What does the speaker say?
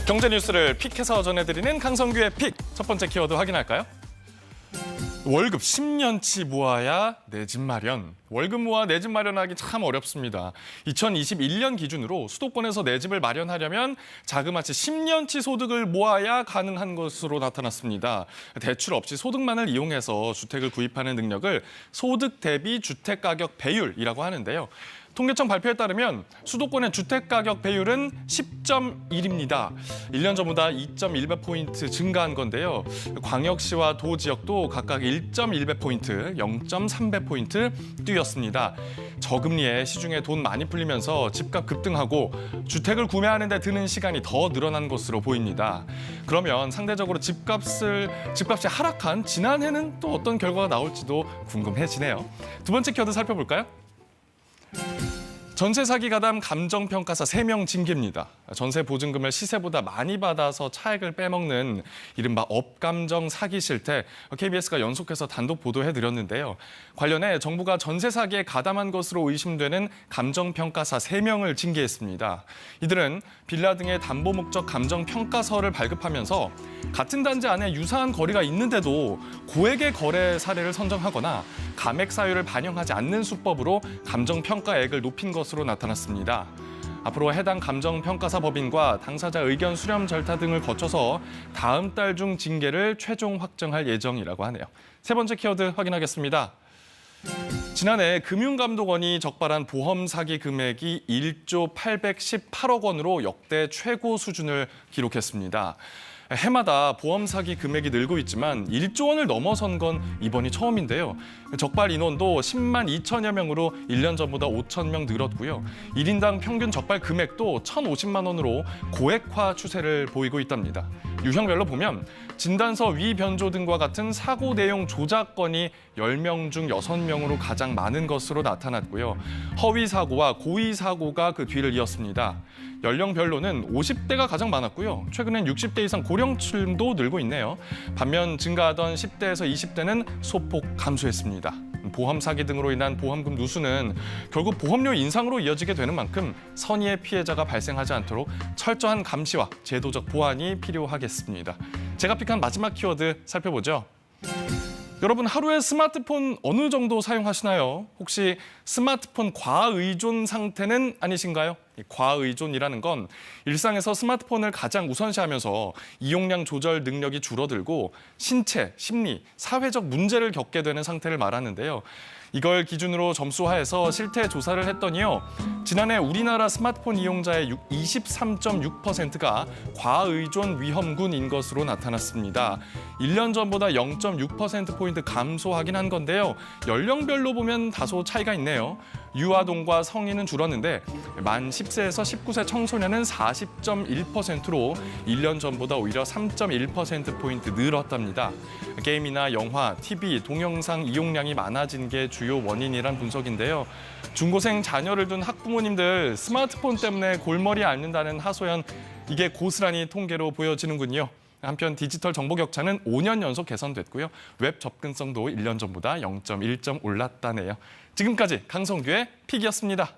경제 뉴스를 픽해서 전해드리는 강성규의 픽. 첫 번째 키워드 확인할까요? 월급 10년치 모아야 내 집 마련. 월급 모아 내 집 마련하기 참 어렵습니다. 2021년 기준으로 수도권에서 내 집을 마련하려면 자그마치 10년치 소득을 모아야 가능한 것으로 나타났습니다. 대출 없이 소득만을 이용해서 주택을 구입하는 능력을 소득 대비 주택가격 배율이라고 하는데요. 통계청 발표에 따르면 수도권의 주택가격 배율은 10.1입니다. 1년 전보다 2.1배포인트 증가한 건데요. 광역시와 도지역도 각각 1.1배포인트, 0.3배포인트 뛰었습니다. 저금리에 시중에 돈 많이 풀리면서 집값 급등하고 주택을 구매하는 데 드는 시간이 더 늘어난 것으로 보입니다. 그러면 상대적으로 집값이 하락한 지난해는 또 어떤 결과가 나올지도 궁금해지네요. 두 번째 키워드 살펴볼까요? 전세 사기 가담 감정평가사 3명 징계입니다. 전세 보증금을 시세보다 많이 받아서 차액을 빼먹는 이른바 업감정 사기 실태, KBS가 연속해서 단독 보도해드렸는데요. 관련해 정부가 전세 사기에 가담한 것으로 의심되는 감정평가사 3명을 징계했습니다. 이들은 빌라 등의 담보 목적 감정평가서를 발급하면서 같은 단지 안에 유사한 거리가 있는데도 고액의 거래 사례를 선정하거나 감액 사유를 반영하지 않는 수법으로 감정평가액을 높인 것으로 나타났습니다. 앞으로 해당 감정평가사 법인과 당사자 의견 수렴 절차 등을 거쳐서 다음 달 중 징계를 최종 확정할 예정이라고 하네요. 세 번째 키워드 확인하겠습니다. 지난해 금융감독원이 적발한 보험 사기 금액이 1조 818억 원으로 역대 최고 수준을 기록했습니다. 해마다 보험 사기 금액이 늘고 있지만 1조 원을 넘어선 건 이번이 처음인데요. 적발 인원도 10만 2천여 명으로 1년 전보다 5천 명 늘었고요. 1인당 평균 적발 금액도 1,050만 원으로 고액화 추세를 보이고 있답니다. 유형별로 보면 진단서 위변조 등과 같은 사고 내용 조작 건이 10명 중 6명으로 가장 많은 것으로 나타났고요. 허위 사고와 고의 사고가 그 뒤를 이었습니다. 연령별로는 50대가 가장 많았고요. 최근엔 60대 이상 고령층도 늘고 있네요. 반면 증가하던 10대에서 20대는 소폭 감소했습니다. 보험 사기 등으로 인한 보험금 누수는 결국 보험료 인상으로 이어지게 되는 만큼 선의의 피해자가 발생하지 않도록 철저한 감시와 제도적 보완이 필요하겠습니다. 제가 픽한 마지막 키워드 살펴보죠. 여러분 하루에 스마트폰 어느 정도 사용하시나요? 혹시 스마트폰 과의존 상태는 아니신가요? 과의존이라는 건 일상에서 스마트폰을 가장 우선시하면서 이용량 조절 능력이 줄어들고 신체, 심리, 사회적 문제를 겪게 되는 상태를 말하는데요. 이걸 기준으로 점수화해서 실태 조사를 했더니요. 지난해 우리나라 스마트폰 이용자의 23.6%가 과의존 위험군인 것으로 나타났습니다. 1년 전보다 0.6%포인트 감소하긴 한 건데요. 연령별로 보면 다소 차이가 있네요. 유아동과 성인은 줄었는데 만 10세에서 19세 청소년은 40.1%로 1년 전보다 오히려 3.1%포인트 늘었답니다. 게임이나 영화, TV, 동영상 이용량이 많아진 게 주요 원인이란 분석인데요. 중고생 자녀를 둔 학부모님들 스마트폰 때문에 골머리 앓는다는 하소연, 이게 고스란히 통계로 보여지는군요. 한편 디지털 정보 격차는 5년 연속 개선됐고요. 웹 접근성도 1년 전보다 0.1점 올랐다네요. 지금까지 강성규의 픽이었습니다.